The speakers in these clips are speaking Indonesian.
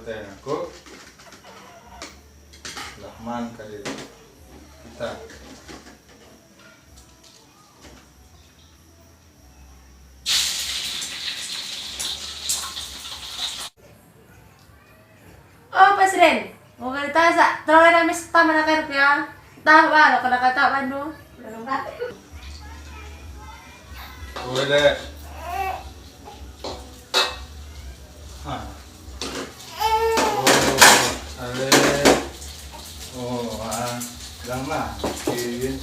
tayo ako. Lahman kali kita. Oh, Presiden. Mau ganita sa terlalu namin sa tama na kayo kaya. Tawa, kalau kata no. Boleh. Ah. Oh, ale. Oh, lama. Kirin.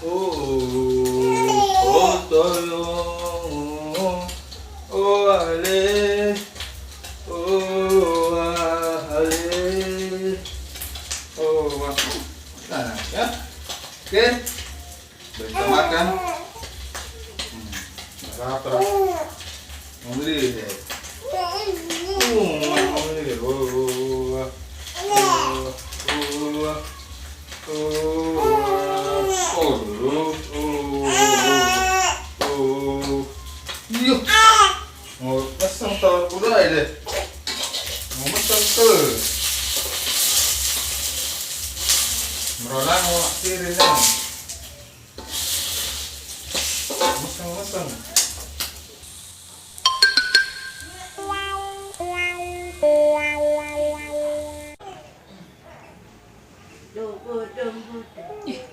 Oh, tolong. Oh, ale. Oh, ale. Oh, nah, ya. Oke. Kita makan. Apa? Membeli deh. Membeli. Mau pasang telur gulai deh. Mau pasang telur. Merona mau tirin deh. Masang.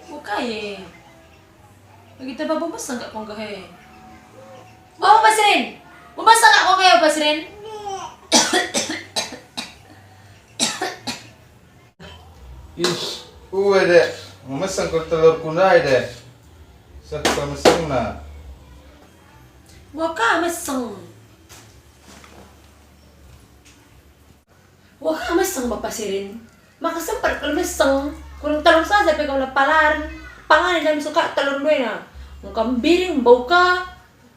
Buka ya. Begitu bapak pesan nggak kau gahe? Oh, Presiden. Mau masak nggak kau gahe, Presiden? Deh. Mau masang telur kunai deh. Satu masang na. Waka meseng. Waka meseng Bapak Sirin. Maka sempat kalau meseng. Kurang telur saja tapi kalau palar. Pangan dan suka telur dua na. Muka biring bau ka.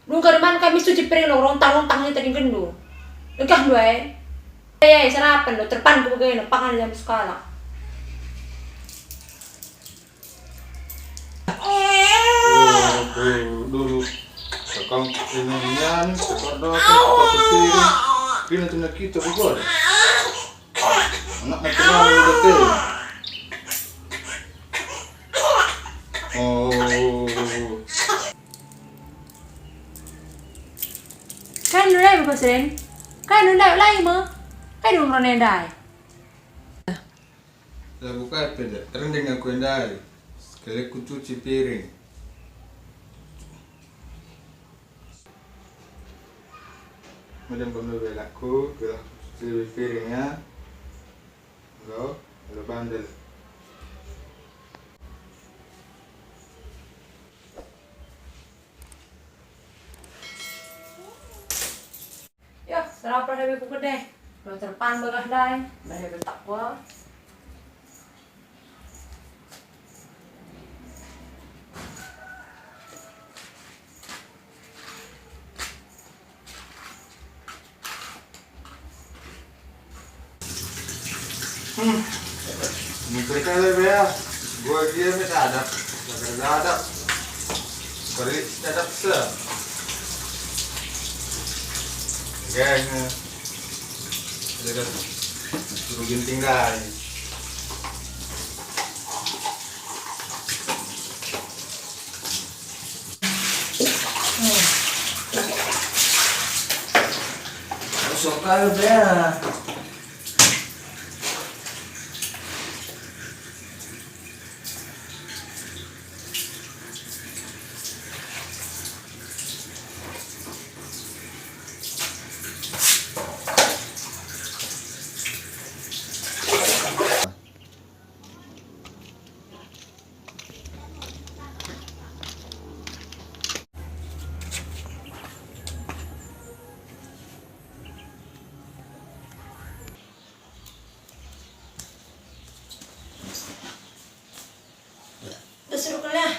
Nung kariman kami cuci piring lo rontang-rontangnya tadi gendu. Lekah dua ya. Sarapan lo terpan ke bagaimana pangan dan suka lah. Dulu sekarang inian sekarang piring itu nak kita buat anak macam udah teh Kan lu lai Bapak Sirin? Kan lu lai mah? Kan lu ngeroneh dai? lah buka apa dah rendeng aku endai sekali aku cuci piring. Kemudian kamu belakku ke cuci piringnya, enggak, ada bandel. Ya, sarapan dari buku deh. Lo terpan bagah dai, dari betak gua. Mereka lebih ya, gua dia minta adab, adab, beri adab se, geng, ada suruh ginting dah. Suka lebih ya. Disuruh kalian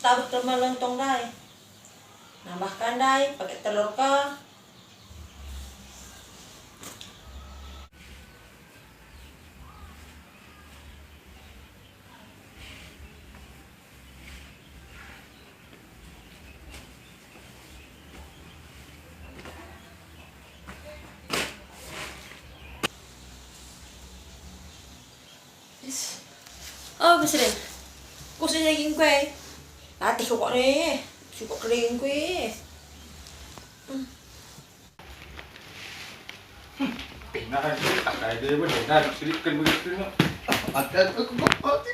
tabuk sama lontong dai. Nambahkan dai pakai telur ka. Bisa deh. Kau sudah daging kue. Latih kok nih. Suka kering kue. Nah, tak kayak dia bener, nah, sedikit begitu, ada tuh kok.